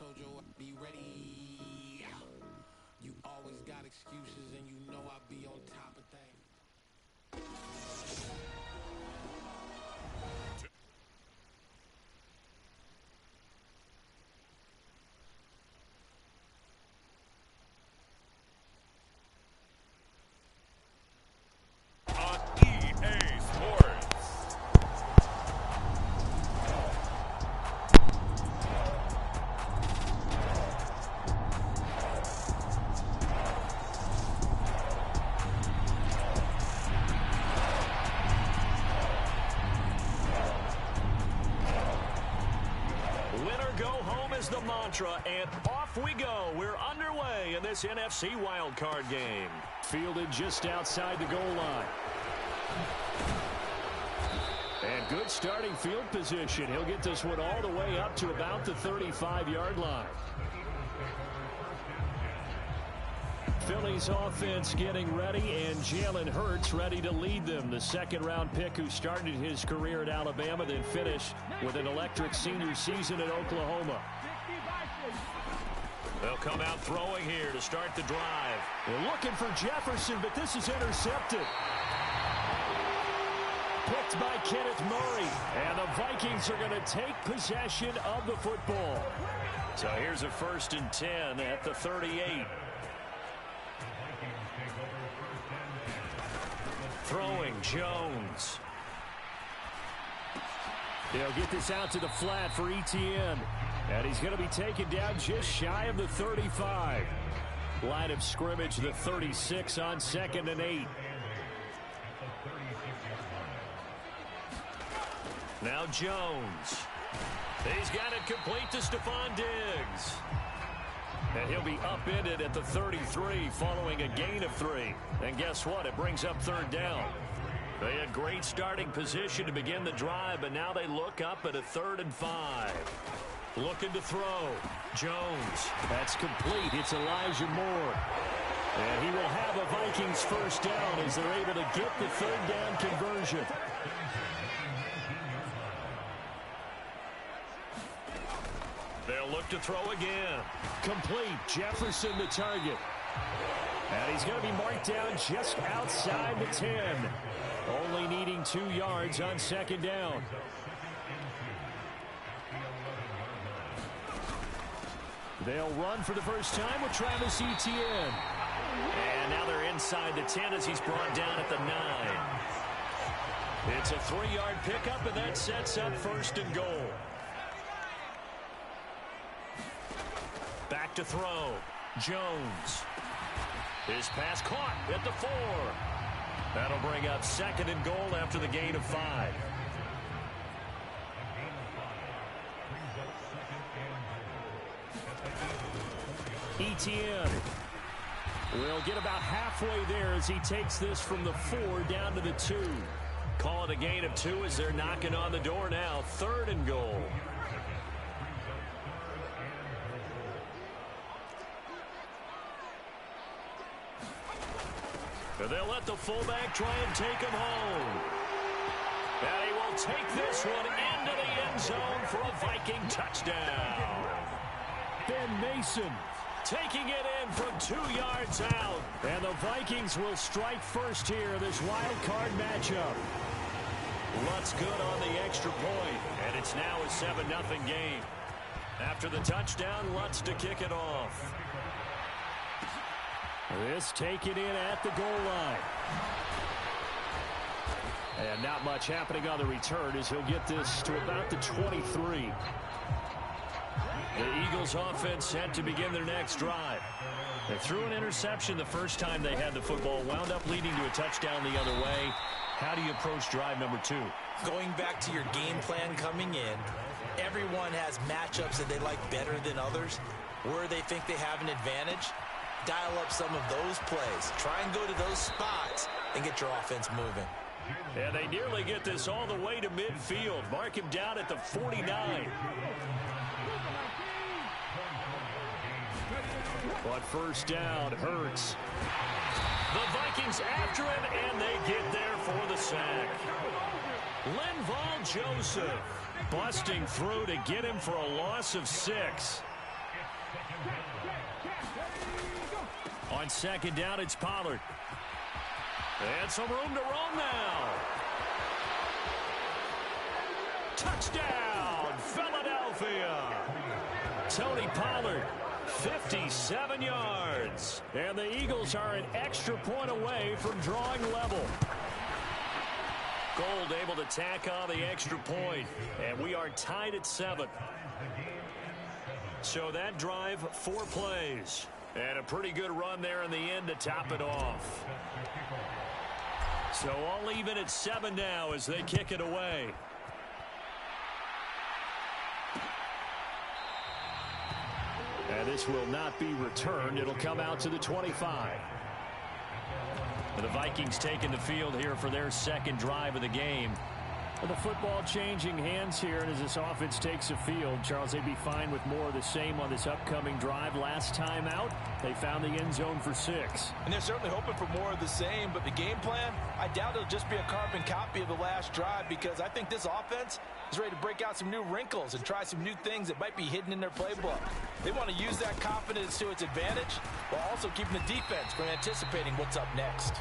told you I'd be ready. You always got excuses and you know I'll be on top of things. The mantra, and off we go. We're underway in this NFC wildcard game. Fielded just outside the goal line. And good starting field position. He'll get this one all the way up to about the 35-yard line. Philly's offense getting ready, and Jalen Hurts ready to lead them. The second-round pick who started his career at Alabama, then finished with an electric senior season at Oklahoma. They'll come out throwing here to start the drive. They're looking for Jefferson, but this is intercepted. Picked by Kenneth Murray. And the Vikings are going to take possession of the football. So here's a 1st and 10 at the 38. Throwing Jones. They'll get this out to the flat for Etienne. And he's going to be taken down just shy of the 35. Line of scrimmage, the 36 on 2nd and 8. Now Jones. He's got it complete to Stephon Diggs. And he'll be upended at the 33 following a gain of 3. And guess what? It brings up 3rd down. They had great starting position to begin the drive, but now they look up at a 3rd and 5. Looking to throw. Jones. That's complete. It's Elijah Moore. And he will have a Vikings 1st down as they're able to get the 3rd down conversion. They'll look to throw again. Complete. Jefferson the target. And he's going to be marked down just outside the 10. Only needing 2 yards on 2nd down. They'll run for the first time with Travis Etienne. And now they're inside the 10 as he's brought down at the 9. It's a 3-yard pickup, and that sets up 1st and goal. Back to throw. Jones. His pass caught at the 4. That'll bring up 2nd and goal after the gain of 5. Etienne will get about halfway there as he takes this from the 4 down to the 2. Call it a gain of 2 as they're knocking on the door now. 3rd and goal. They'll let the fullback try and take him home. And he will take this one into the end zone for a Viking touchdown. Ben Mason taking it in from 2 yards out. And the Vikings will strike first here in this wild card matchup. Lutz good on the extra point, and it's now a 7-0 game. After the touchdown, Lutz to kick it off. This taken in at the goal line. And not much happening on the return as he'll get this to about the 23. The Eagles offense set to begin their next drive. They threw an interception the first time they had the football, wound up leading to a touchdown the other way. How do you approach drive number 2? Going back to your game plan coming in, everyone has matchups that they like better than others. Where they think they have an advantage, dial up some of those plays. Try and go to those spots and get your offense moving. And they nearly get this all the way to midfield. Mark him down at the 49. But 1st down, Hurts. The Vikings after him, and they get there for the sack. Linval Joseph busting through to get him for a loss of 6. On second down, it's Pollard. And some room to roam now. Touchdown, Philadelphia. Tony Pollard, 57 yards. And the Eagles are an extra point away from drawing level. Gold able to tack on the extra point. And we are tied at 7. So that drive, 4 plays. And a pretty good run there in the end to top it off. So all even at 7 now as they kick it away. And this will not be returned. It'll come out to the 25. And the Vikings taking the field here for their second drive of the game. With the football changing hands here, and as this offense takes the field, Charles, they'd be fine with more of the same on this upcoming drive. Last time out, they found the end zone for 6. And they're certainly hoping for more of the same, but the game plan, I doubt it'll just be a carbon copy of the last drive, because I think this offense is ready to break out some new wrinkles and try some new things that might be hidden in their playbook. They want to use that confidence to its advantage while also keeping the defense from anticipating what's up next.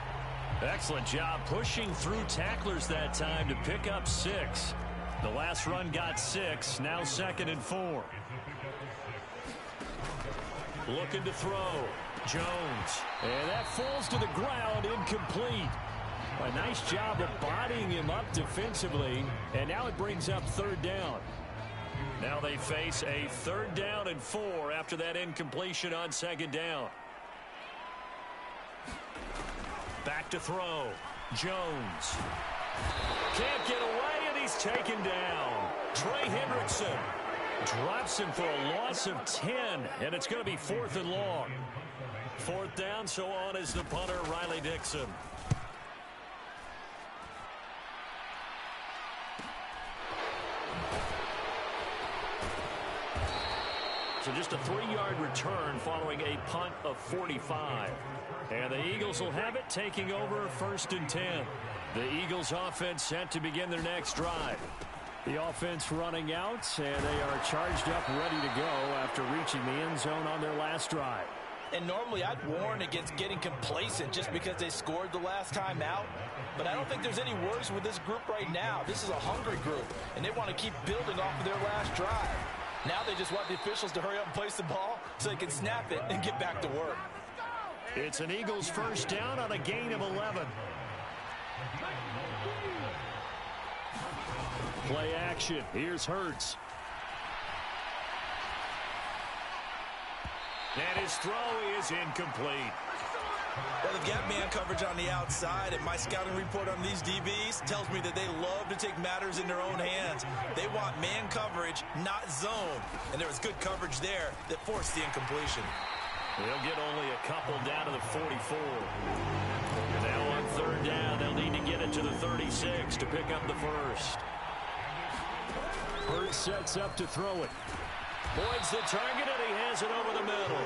Excellent job pushing through tacklers that time to pick up 6. The last run got 6. Now 2nd and 4. Looking to throw. Jones. And that falls to the ground, incomplete. A nice job of bodying him up defensively. And now it brings up 3rd down. Now they face a 3rd down and 4 after that incompletion on 2nd down. Back to throw. Jones. Can't get away, and he's taken down. Trey Hendrickson drops him for a loss of 10, and it's going to be 4th and long. 4th down, so on is the punter, Riley Dixon. So just a 3-yard return following a punt of 45. And the Eagles will have it, taking over 1st and 10. The Eagles offense set to begin their next drive. The offense running out, and they are charged up, ready to go after reaching the end zone on their last drive. And normally I'd warn against getting complacent just because they scored the last time out. But I don't think there's any worries with this group right now. This is a hungry group, and they want to keep building off of their last drive. Now they just want the officials to hurry up and place the ball so they can snap it and get back to work. It's an Eagles 1st down on a gain of 11. Play action. Here's Hurts. And his throw is incomplete. Well, they've got man coverage on the outside, and my scouting report on these DBs tells me that they love to take matters in their own hands. They want man coverage, not zone. And there was good coverage there that forced the incompletion. They'll get only a couple down to the 44. And now on 3rd down, they'll need to get it to the 36 to pick up the 1st. Hurts sets up to throw it. Boyd's the target, and he has it over the middle.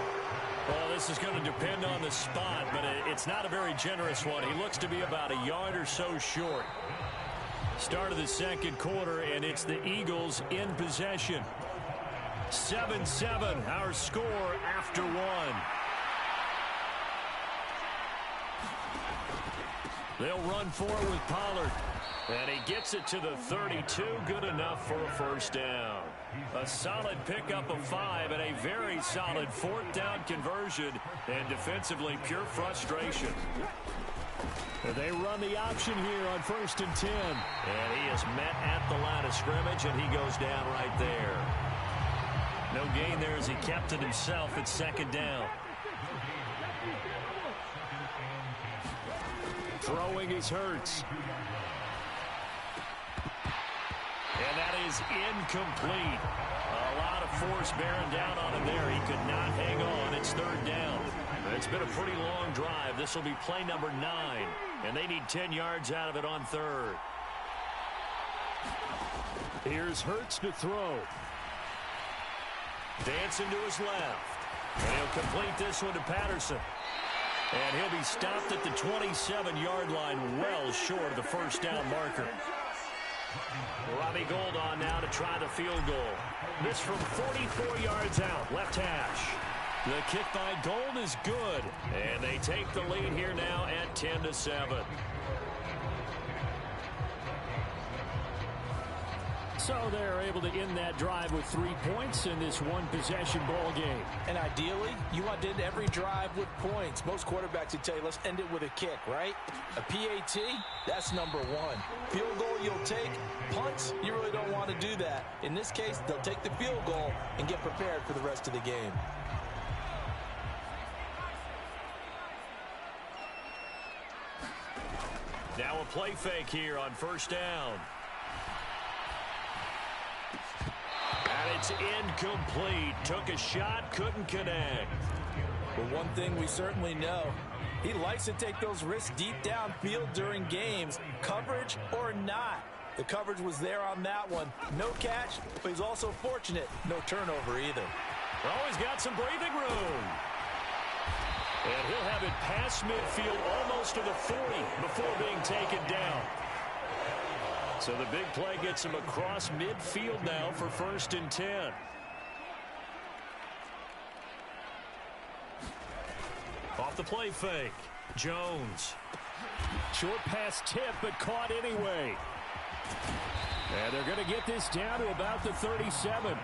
Well, this is going to depend on the spot, but it's not a very generous one. He looks to be about a yard or so short. Start of the 2nd quarter, and it's the Eagles in possession. 7-7, our score after 1. They'll run forward with Pollard. And he gets it to the 32, good enough for a 1st down. A solid pickup of 5 and a very solid 4th down conversion. And defensively, pure frustration. They run the option here on 1st and 10. And he is met at the line of scrimmage, and he goes down right there. No gain there as he kept it himself at 2nd down. Throwing is Hurts. And that is incomplete. A lot of force bearing down on him there. He could not hang on. It's 3rd down. It's been a pretty long drive. This will be play number 9. And they need 10 yards out of it on 3rd. Here's Hurts to throw. Dancing to his left. And he'll complete this one to Patterson. And he'll be stopped at the 27-yard line, well short of the 1st down marker. Robbie Gould on now to try the field goal. This from 44 yards out, left hash. The kick by Gold is good, and they take the lead here now at 10-7. So they're able to end that drive with 3 points in this one-possession ball game. And ideally, you want to end every drive with points. Most quarterbacks would tell you, let's end it with a kick, right? A PAT, that's number one. Field goal you'll take. Punts, you really don't want to do that. In this case, they'll take the field goal and get prepared for the rest of the game. Now a play fake here on first down. And it's incomplete. Took a shot, couldn't connect. But one thing we certainly know, he likes to take those risks deep downfield during games, coverage or not. The coverage was there on that one. No catch, but he's also fortunate. No turnover either. Oh, he's got some breathing room. And he'll have it past midfield almost to the 40 before being taken down. So the big play gets him across midfield now for 1st and 10. Off the play fake. Jones. Short pass tip, but caught anyway. And they're going to get this down to about the 37.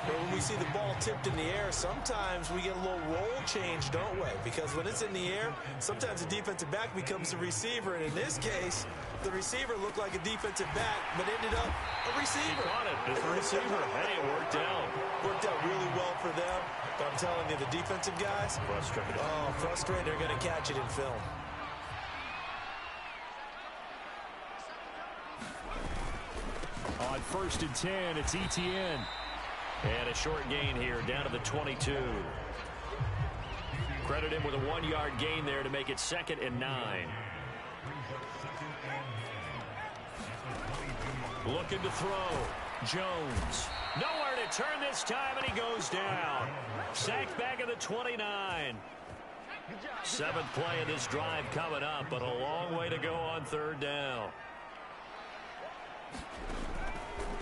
But when we see the ball tipped in the air, sometimes we get a little role change, don't we? Because when it's in the air, sometimes the defensive back becomes the receiver. And in this case, the receiver looked like a defensive back, but ended up a receiver. He caught it as the receiver. Hey, it worked out. Worked out really well for them. But I'm telling you, the defensive guys, Frustrated. oh, frustrated. They're going to catch it in film. On 1st and 10, it's ETN. And a short gain here, down to the 22. Credit him with a 1-yard gain there to make it 2nd and 9. Looking to throw. Jones. Nowhere to turn this time, and he goes down. Sacked back at the 29. 7th play of this drive coming up, but a long way to go on 3rd down.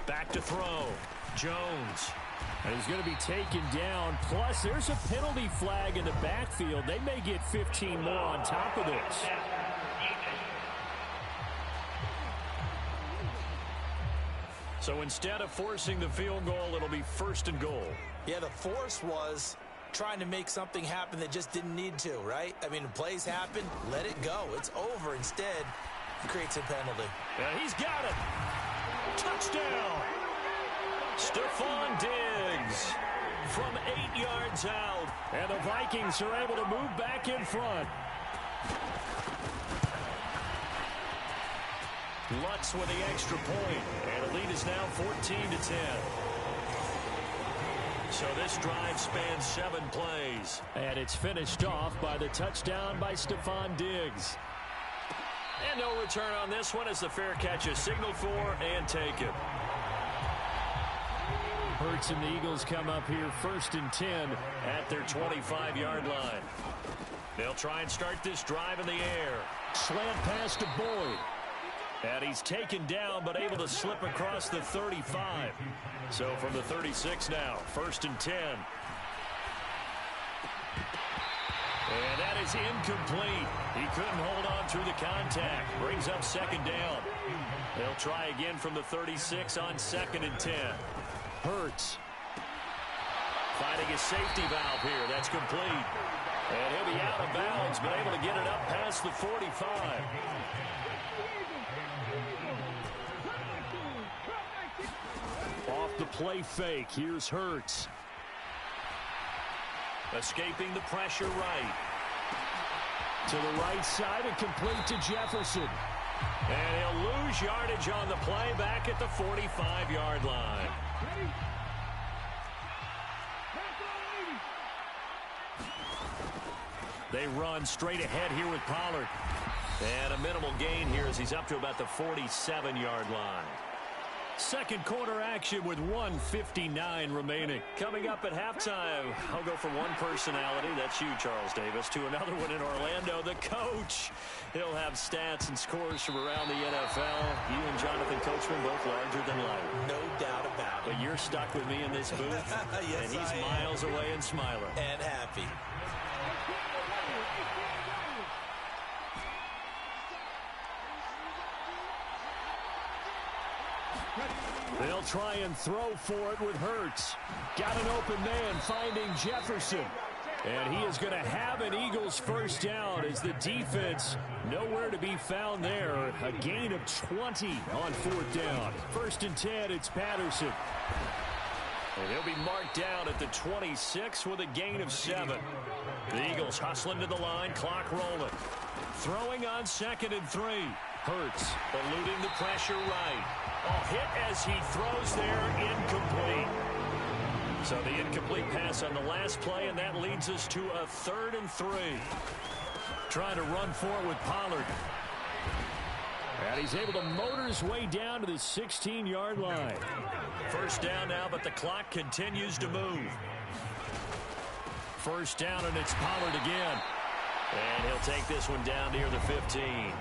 Back to throw. Jones. And he's going to be taken down. Plus, there's a penalty flag in the backfield. They may get 15 more on top of this. So instead of forcing the field goal, it'll be 1st and goal. Yeah, the force was trying to make something happen that just didn't need to, right? I mean, plays happen, let it go. It's over. Instead, he creates a penalty. And he's got it. Touchdown. Stephon Diggs from 8 yards out. And the Vikings are able to move back in front. Lutz with the extra point. And the lead is now 14-10. So this drive spans 7 plays. And it's finished off by the touchdown by Stephon Diggs. And no return on this one as the fair catch is signaled for and taken. Hurts and the Eagles come up here 1st and 10 at their 25-yard line. They'll try and start this drive in the air. Slant pass to Boyd. And he's taken down but able to slip across the 35. So from the 36 now, 1st and 10. And that is incomplete. He couldn't hold on through the contact. Brings up 2nd down. They'll try again from the 36 on 2nd and 10. Hurts. Finding his safety valve here. That's complete. And he'll be out of bounds, but able to get it up past the 45. Off the play fake. Here's Hurts. Escaping the pressure right. To the right side and complete to Jefferson. And he'll lose yardage on the play back at the 45-yard line. They run straight ahead here with Pollard. And a minimal gain here as he's up to about the 47-yard line. Second quarter action with 1:59 remaining. Coming up at halftime, I'll go from one personality, that's you, Charles Davis, to another one in Orlando, the coach. He'll have stats and scores from around the NFL. You and Jonathan Coachman both larger than life. No doubt about it. But you're stuck with me in this booth, yes, and he's miles away and smiling. And happy. They'll try and throw for it with Hurts. Got an open man finding Jefferson. And he is going to have an Eagles first down as the defense nowhere to be found there. A gain of 20 on fourth down. 1st and 10, it's Patterson. And he'll be marked down at the 26 with a gain of 7. The Eagles hustling to the line, clock rolling. Throwing on 2nd and 3. Hurts eluding the pressure right. Hit as he throws there, incomplete. So the incomplete pass on the last play, and that leads us to a 3rd and 3. Trying to run for it with Pollard. And he's able to motor his way down to the 16-yard line. First down now, but the clock continues to move. First down, and it's Pollard again. And he'll take this one down near the 15.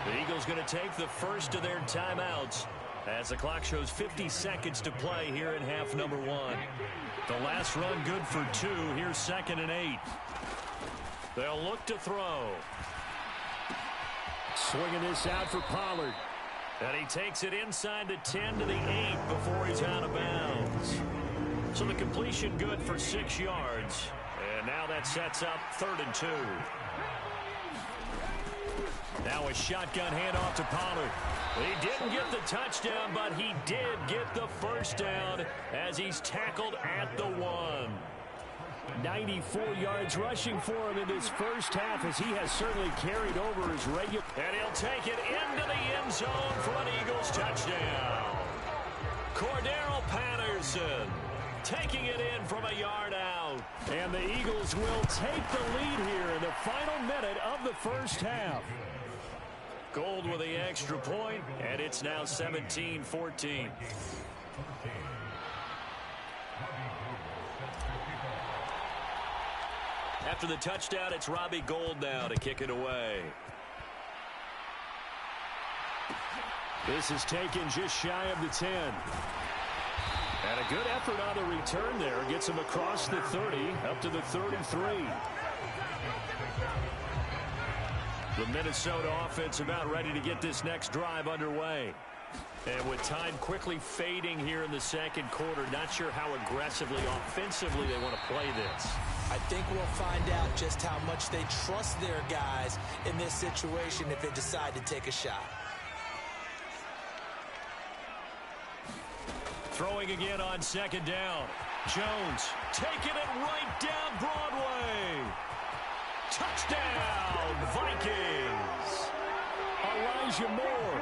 The Eagles going to take the first of their timeouts as the clock shows 50 seconds to play here in half number 1. The last run good for 2. Here's 2nd and 8. They'll look to throw. Swinging this out for Pollard. And he takes it inside the 10 to the 8 before he's out of bounds. So the completion good for 6 yards. And now that sets up 3rd and 2. Now a shotgun handoff to Pollard. He didn't get the touchdown, but he did get the first down as he's tackled at the 1. 94 yards rushing for him in this first half as he has certainly carried over his regular. And he'll take it into the end zone for an Eagles touchdown. Cordero Patterson taking it in from a yard out. And the Eagles will take the lead here in the final minute of the first half. Gold with the extra point, and it's now 17-14. After the touchdown, it's Robbie Gould now to kick it away. This is taken just shy of the 10. And a good effort on the return there. Gets him across the 30, up to the 33. The Minnesota offense about ready to get this next drive underway. And with time quickly fading here in the second quarter, not sure how aggressively, offensively they want to play this. I think we'll find out just how much they trust their guys in this situation if they decide to take a shot. Throwing again on 2nd down. Jones taking it right down Broadway. Touchdown, Vikings. Elijah Moore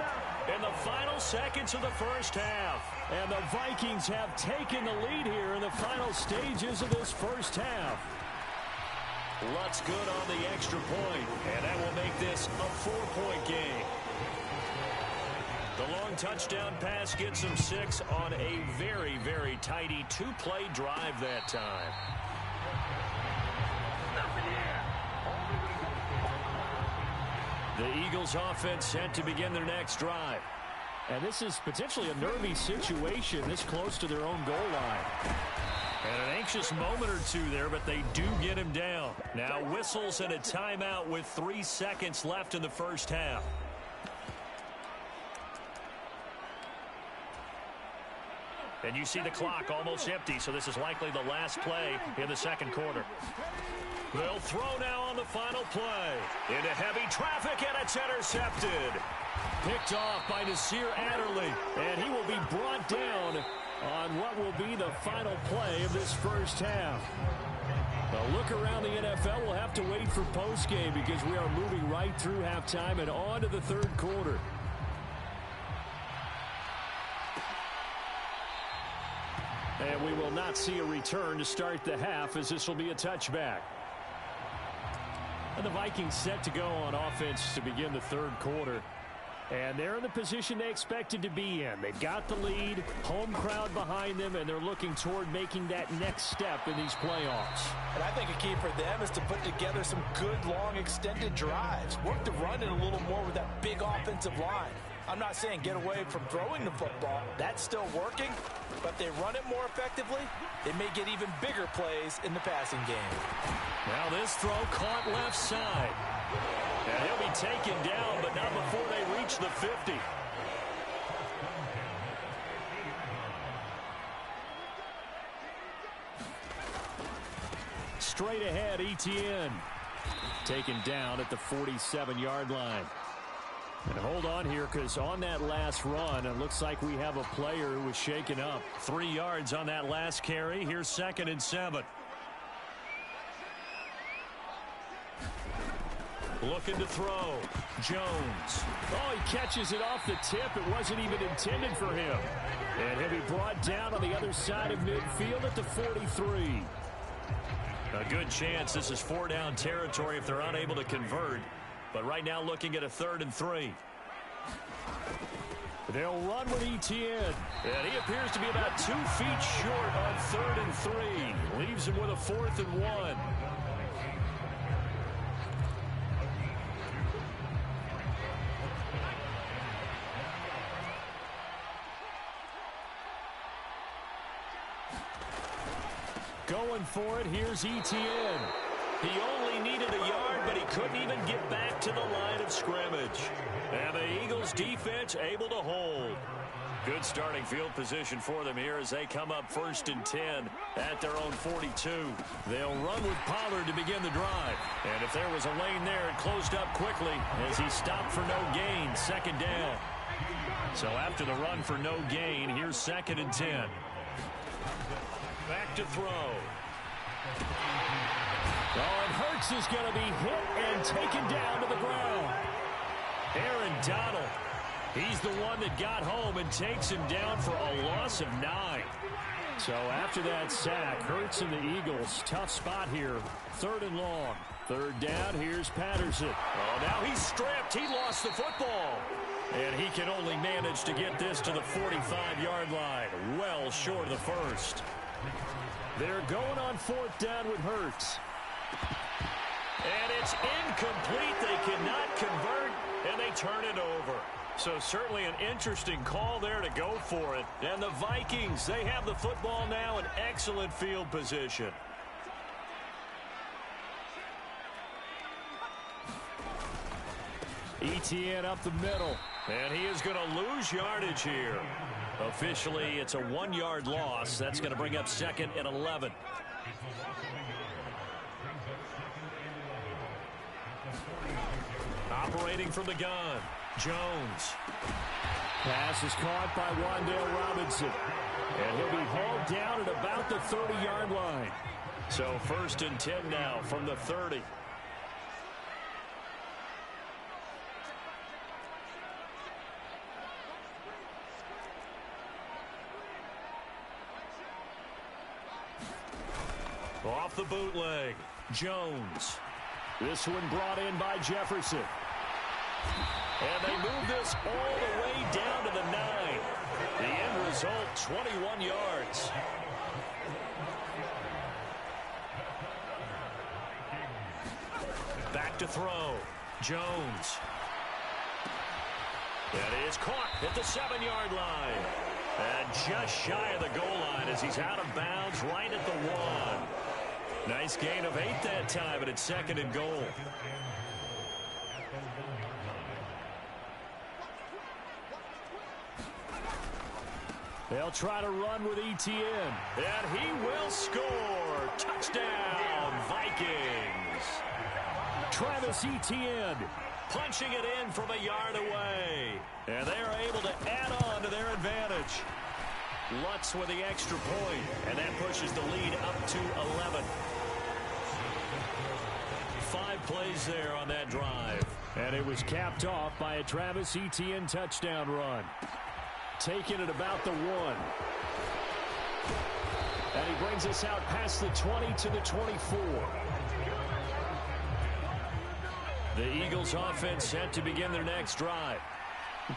in the final seconds of the first half. And the Vikings have taken the lead here in the final stages of this first half. Lutz good on the extra point, and that will make this a 4-point game. The long touchdown pass gets them 6 on a very, very tidy 2-play drive that time. The Eagles offense set to begin their next drive. And this is potentially a nervy situation this close to their own goal line. And an anxious moment or two there, but they do get him down. Now whistles and a timeout with 3 seconds left in the first half. And you see the clock almost empty, so this is likely the last play in the second quarter. They'll throw now on the final play. Into heavy traffic, and it's intercepted. Picked off by Nasir Adderley, and he will be brought down on what will be the final play of this first half. A look around the NFL, we'll have to wait for postgame because we are moving right through halftime and on to the third quarter. And we will not see a return to start the half as this will be a touchback. And the Vikings set to go on offense to begin the third quarter. And they're in the position they expected to be in. They've got the lead, home crowd behind them, and they're looking toward making that next step in these playoffs. And I think a key for them is to put together some good, long, extended drives. Work the run in a little more with that big offensive line. I'm not saying get away from throwing the football. That's still working. But if they run it more effectively, they may get even bigger plays in the passing game. Now this throw caught left side. And he'll be taken down, but not before they reach the 50. Straight ahead, Etienne. Taken down at the 47-yard line. And hold on here, because on that last run, it looks like we have a player who was shaken up. 3 yards on that last carry. Here's 2nd and 7. Looking to throw. Jones. Oh, he catches it off the tip. It wasn't even intended for him. And he'll be brought down on the other side of midfield at the 43. A good chance this is 4-down territory if they're unable to convert. But right now looking at a 3rd and 3. They'll run with Etienne. And he appears to be about 2 feet short on 3rd and 3. Leaves him with a 4th and 1. Going for it, here's Etienne. He only needed a yard, but he couldn't even get back to the line of scrimmage. And the Eagles defense able to hold. Good starting field position for them here as they come up 1st and 10 at their own 42. They'll run with Pollard to begin the drive. And if there was a lane there, it closed up quickly as he stopped for no gain, 2nd down. So after the run for no gain, here's 2nd and 10. Back to throw. Oh, and Hurts is going to be hit and taken down to the ground. Aaron Donald. He's the one that got home and takes him down for a loss of 9. So after that sack, Hurts and the Eagles, tough spot here. 3rd and long. 3rd down, here's Patterson. Oh, now he's stripped. He lost the football. And he can only manage to get this to the 45-yard line. Well short of the 1st. They're going on 4th down with Hurts. And it's incomplete. They cannot convert, and they turn it over. So certainly an interesting call there to go for it. And the Vikings, they have the football now in excellent field position. Etienne up the middle. And he is going to lose yardage here. Officially, it's a 1-yard loss. That's going to bring up 2nd and 11. Operating from the gun, Jones. Pass is caught by Wan'Dale Robinson. And he'll be hauled down at about the 30-yard line. So 1st and 10 now from the 30. Off the bootleg, Jones. This one brought in by Jefferson. And they move this all the way down to the 9. The end result, 21 yards. Back to throw, Jones. That is caught at the 7-yard line. And just shy of the goal line as he's out of bounds right at the 1. Nice gain of 8 that time, but it's 2nd and goal. They'll try to run with Etienne. And he will score. Touchdown, Vikings. Travis Etienne punching it in from a yard away. And they are able to add on to their advantage. Lutz with the extra point, and that pushes the lead up to 11. 5 plays there on that drive. And it was capped off by a Travis Etienne touchdown run. Taking it about the 1. And he brings us out past the 20 to the 24. The Eagles offense set to begin their next drive.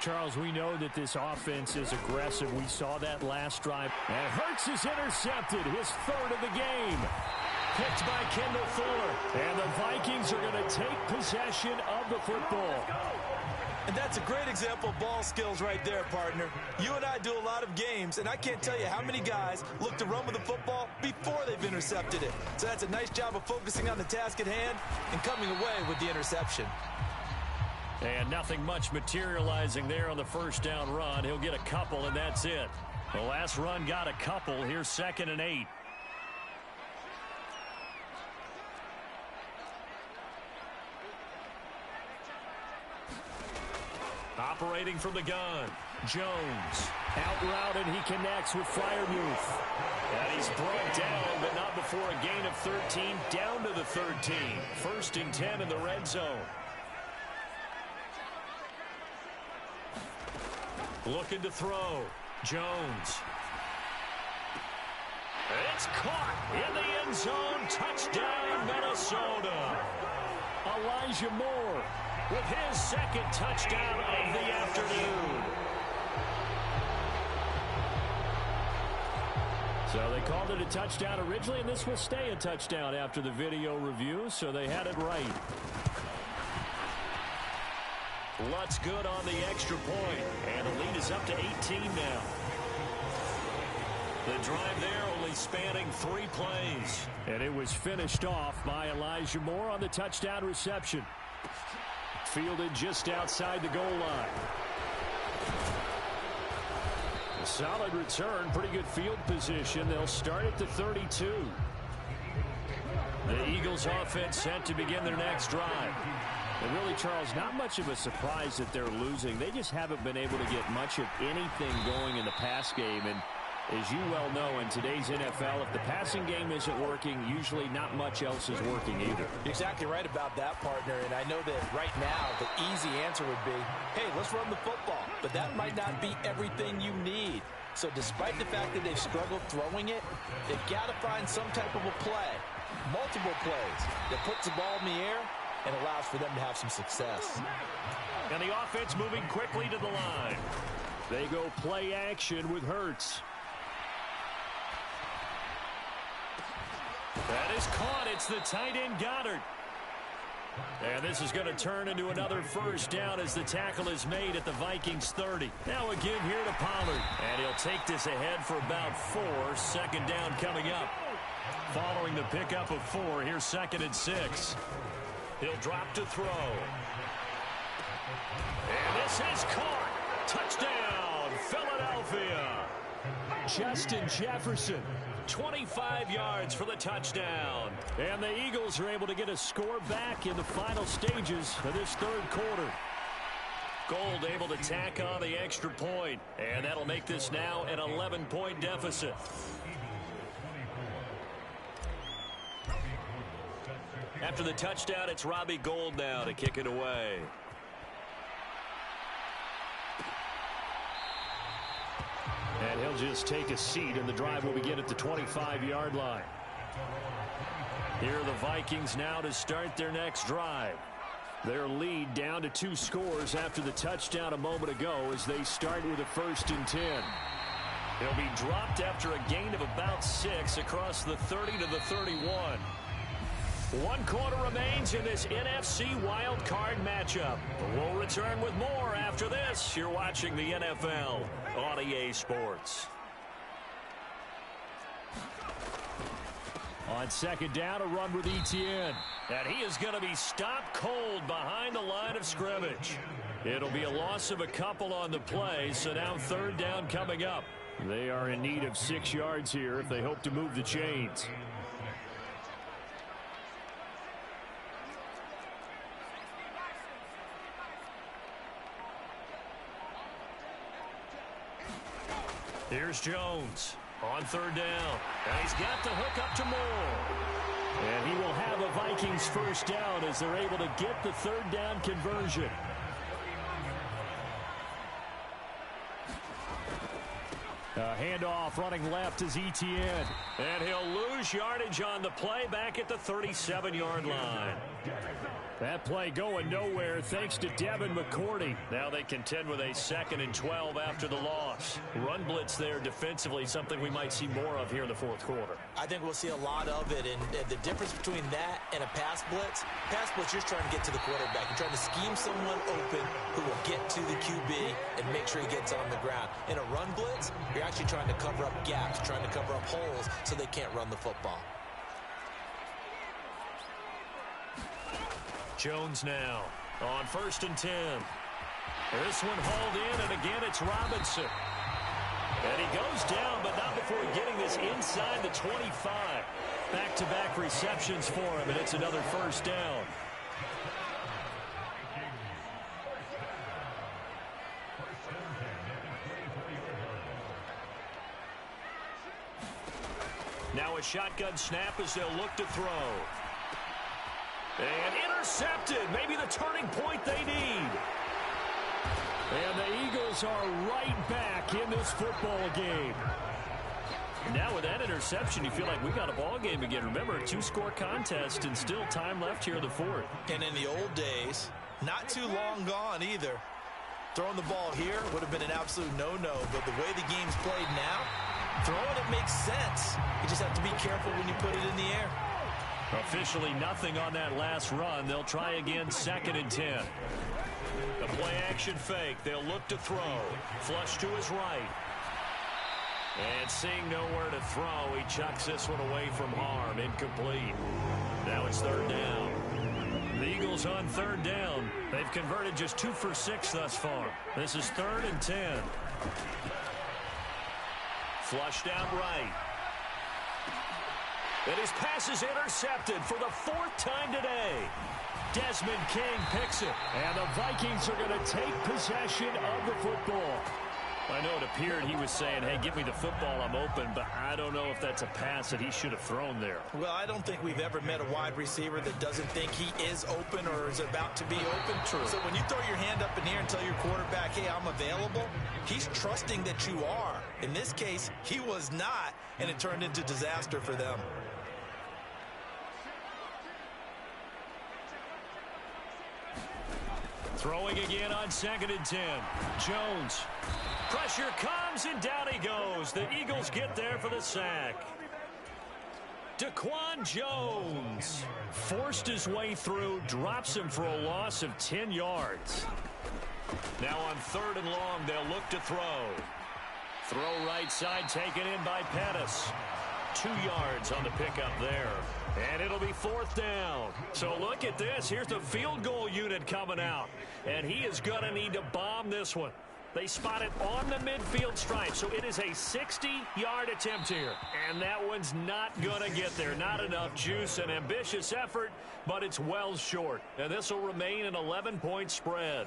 Charles, we know that this offense is aggressive. We saw that last drive. And Hurts is intercepted, his third of the game. Picked by Kendall Fuller. And the Vikings are going to take possession of the football. And that's a great example of ball skills right there, partner. You and I do a lot of games, and I can't tell you how many guys look to run with the football before they've intercepted it. So that's a nice job of focusing on the task at hand and coming away with the interception. And nothing much materializing there on the first down run. He'll get a couple, and that's it. The last run got a couple. Here's 2nd and 8. Operating from the gun, Jones. Out route, and he connects with Freiermuth. And he's brought down, but not before a gain of 13, down to the 13. 1st and 10 in the red zone. Looking to throw, Jones. It's caught in the end zone. Touchdown, Minnesota. Elijah Moore with his 2nd touchdown of the afternoon. So they called it a touchdown originally, and this will stay a touchdown after the video review, so they had it right. Lutz good on the extra point, and the lead is up to 18 now. The drive there only spanning 3 plays. And it was finished off by Elijah Moore on the touchdown reception. Fielded just outside the goal line. A solid return, pretty good field position. They'll start at the 32. The Eagles offense set to begin their next drive. And really, Charles, not much of a surprise that they're losing. They just haven't been able to get much of anything going in the pass game. And as you well know, in today's NFL, if the passing game isn't working, usually not much else is working either. You're exactly right about that, partner. And I know that right now the easy answer would be, hey, let's run the football. But that might not be everything you need. So despite the fact that they've struggled throwing it, they've got to find some type of a play, multiple plays, that puts the ball in the air and allows for them to have some success. And the offense moving quickly to the line. They go play action with Hurts. That is caught. It's the tight end Goddard. And this is going to turn into another first down as the tackle is made at the Vikings 30. Now again here to Pollard. And he'll take this ahead for about 4. 2nd down coming up. Following the pickup of 4, here's 2nd and 6. He'll drop to throw. And this is caught. Touchdown, Philadelphia. Justin Jefferson. 25 yards for the touchdown. And the Eagles are able to get a score back in the final stages of this 3rd quarter. Gold able to tack on the extra point. And that'll make this now an 11-point deficit. After the touchdown, it's Robbie Gould now to kick it away. And he'll just take a seat, and the drive will begin at the 25-yard line. Here are the Vikings now to start their next drive. Their lead down to 2 scores after the touchdown a moment ago as they start with a 1st and 10. He'll be dropped after a gain of about 6 across the 30 to the 31. 1 quarter remains in this NFC Wild Card matchup. We'll return with more after this. You're watching the NFL on EA Sports. On 2nd down, a run with Etienne. And he is going to be stopped cold behind the line of scrimmage. It'll be a loss of a couple on the play, so now 3rd down coming up. They are in need of 6 yards here if they hope to move the chains. Here's Jones on 3rd down. And he's got the hook up to Moore. And he will have a Vikings 1st down as they're able to get the 3rd down conversion. A handoff running left is Etienne. And he'll lose yardage on the play back at the 37-yard line. That play going nowhere thanks to Devin McCourty. Now they contend with a 2nd and 12 after the loss. Run blitz there defensively, something we might see more of here in the fourth quarter. I think we'll see a lot of it, and the difference between that and a pass blitz, you're just trying to get to the quarterback. You're trying to scheme someone open who will get to the QB and make sure he gets on the ground. In a run blitz, you're actually trying to cover up gaps, trying to cover up holes so they can't run the football. Jones now on 1st and 10. This one hauled in, and again it's Robinson. And he goes down, but not before getting this inside the 25. Back-to-back receptions for him, and it's another first down. Now a shotgun snap as they'll look to throw. And intercepted. Maybe the turning point they need. And the Eagles are right back in this football game. Now with that interception, you feel like we got a ball game again. Remember, a 2-score contest and still time left here in the fourth. And in the old days, not too long gone either. Throwing the ball here would have been an absolute no-no. But the way the game's played now, throwing it makes sense. You just have to be careful when you put it in the air. Officially nothing on that last run. They'll try again, 2nd and 10. A play-action fake. They'll look to throw. Flush to his right. And seeing nowhere to throw, he chucks this one away from harm. Incomplete. Now it's 3rd down. The Eagles on 3rd down. They've converted just 2 for 6 thus far. This is 3rd and 10. Flushed out right. And his pass is intercepted for the 4th time today. Desmond King picks it. And the Vikings are going to take possession of the football. I know it appeared he was saying, hey, give me the football, I'm open, but I don't know if that's a pass that he should have thrown there. Well, I don't think we've ever met a wide receiver that doesn't think he is open or is about to be open. True. So when you throw your hand up in the air and tell your quarterback, hey, I'm available, he's trusting that you are. In this case, he was not, and it turned into disaster for them. Throwing again on 2nd and 10. Jones. Pressure comes, and down he goes. The Eagles get there for the sack. Daquan Jones forced his way through, drops him for a loss of 10 yards. Now on 3rd and long, they'll look to throw. Throw right side, taken in by Pettis. 2 yards on the pickup there. And it'll be 4th down. So look at this. Here's the field goal unit coming out. And he is going to need to bomb this one. They spot it on the midfield stripe. So it is a 60-yard attempt here. And that one's not going to get there. Not enough juice. An ambitious effort, but it's well short. And this will remain an 11-point spread.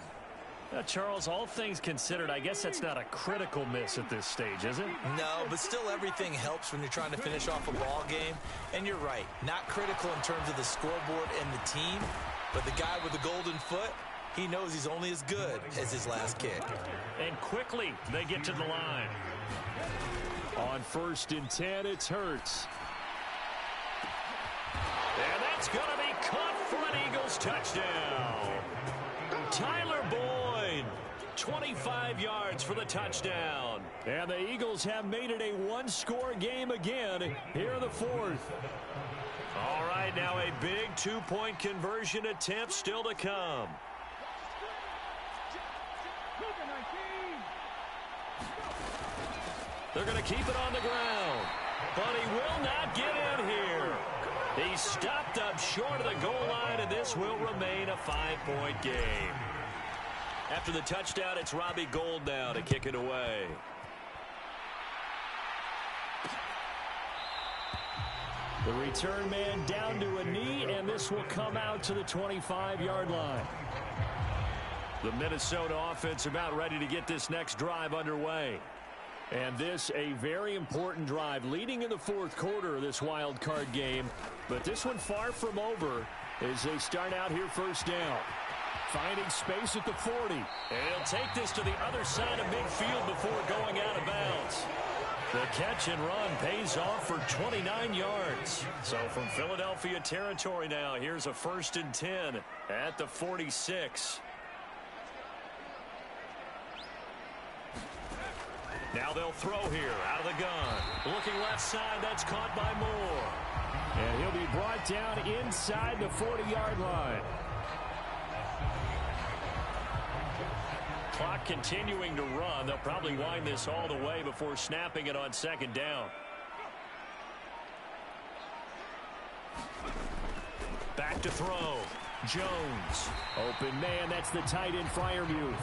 Now, Charles, all things considered, I guess that's not a critical miss at this stage, is it? No, but still everything helps when you're trying to finish off a ball game. And you're right, not critical in terms of the scoreboard and the team, but the guy with the golden foot, he knows he's only as good as his last kick. And quickly, they get to the line. On 1st and 10, it's Hurts. And that's going to be caught for an Eagles touchdown. Tyler Boyd, 25 yards for the touchdown. And the Eagles have made it a 1-score game again here in the 4th. All right, now a big 2-point conversion attempt still to come. They're going to keep it on the ground, but he will not get in here. He stopped up short of the goal line, and this will remain a 5-point game. After the touchdown, it's Robbie Gould now to kick it away. The return man down to a knee, and this will come out to the 25-yard line. The Minnesota offense about ready to get this next drive underway. And this a very important drive leading in the 4th quarter of this wild card game. But this one far from over as they start out here 1st down. Finding space at the 40. And he'll take this to the other side of midfield before going out of bounds. The catch and run pays off for 29 yards. So from Philadelphia territory now, here's a 1st and 10 at the 46. Now they'll throw here out of the gun. Looking left side, that's caught by Moore. And he'll be brought down inside the 40-yard line. Clock continuing to run. They'll probably wind this all the way before snapping it on 2nd down. Back to throw. Jones. Open man, that's the tight end Freiermuth.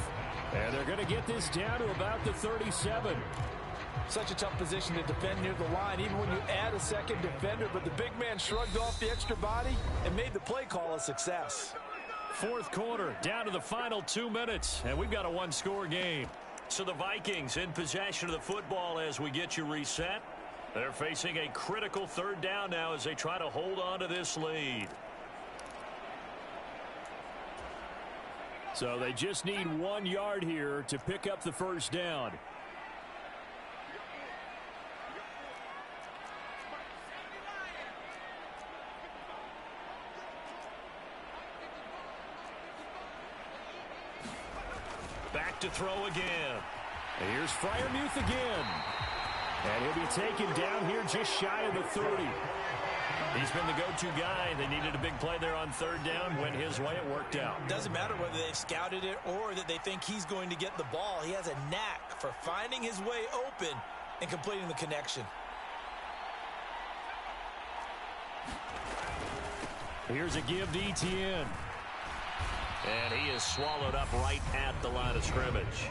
And they're going to get this down to about the 37. Such a tough position to defend near the line, even when you add a second defender. But the big man shrugged off the extra body and made the play call a success. 4th quarter, down to the final 2 minutes, and we've got a one-score game. So the Vikings in possession of the football as we get you reset. They're facing a critical 3rd down now as they try to hold on to this lead. So they just need 1 yard here to pick up the 1st down. Back to throw again. And here's Freiermuth again. And he'll be taken down here just shy of the 30. He's been the go-to guy. They needed a big play there on 3rd down. Went his way. It worked out. Doesn't matter whether they've scouted it or that they think he's going to get the ball. He has a knack for finding his way open and completing the connection. Here's a give to Etienne. And he is swallowed up right at the line of scrimmage.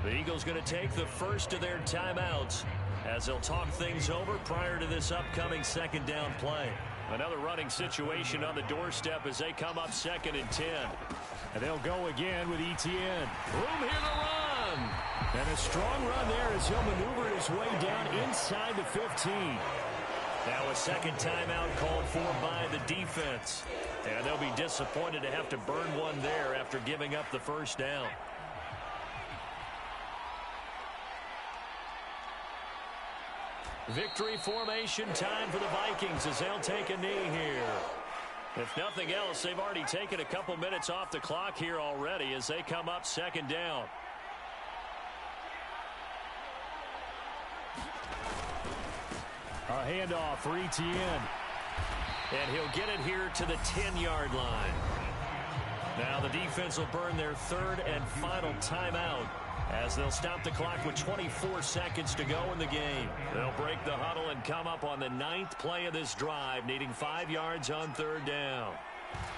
The Eagles going to take the first of their timeouts as they'll talk things over prior to this upcoming 2nd down play. Another running situation on the doorstep as they come up 2nd and 10. And they'll go again with Etienne. Room here to run. And a strong run there as he'll maneuver his way down inside the 15. Now a 2nd timeout called for by the defense. And they'll be disappointed to have to burn one there after giving up the 1st down. Victory formation time for the Vikings as they'll take a knee here. If nothing else, they've already taken a couple minutes off the clock here already as they come up 2nd down. A handoff for Etienne. And he'll get it here to the 10-yard line. Now the defense will burn their 3rd and final timeout as they'll stop the clock with 24 seconds to go in the game. They'll break the huddle and come up on the 9th play of this drive, needing 5 yards on 3rd down.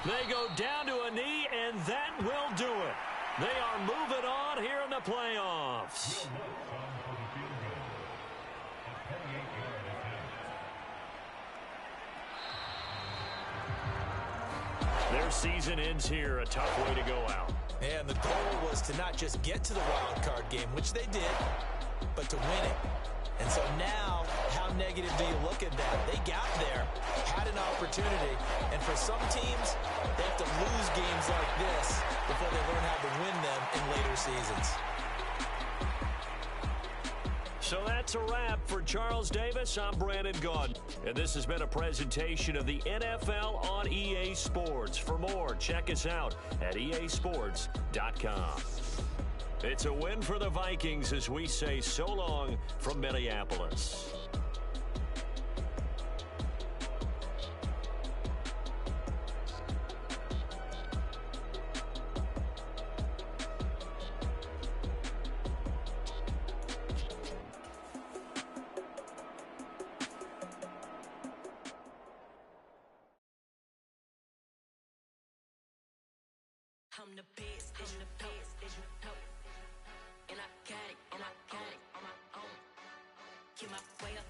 They go down to a knee, and that will do it. They are moving on here in the playoffs. Their season ends here, a tough way to go out. And the goal was to not just get to the wild card game, which they did, but to win it. And so now, how negative do you look at that? They got there, had an opportunity, and for some teams, they have to lose games like this before they learn how to win them in later seasons. So that's a wrap for Charles Davis. I'm Brandon Gaudin. And this has been a presentation of the NFL on EA Sports. For more, check us out at easports.com. It's a win for the Vikings as we say so long from Minneapolis. I'm the best, and I got it, on my own. Keep my way up,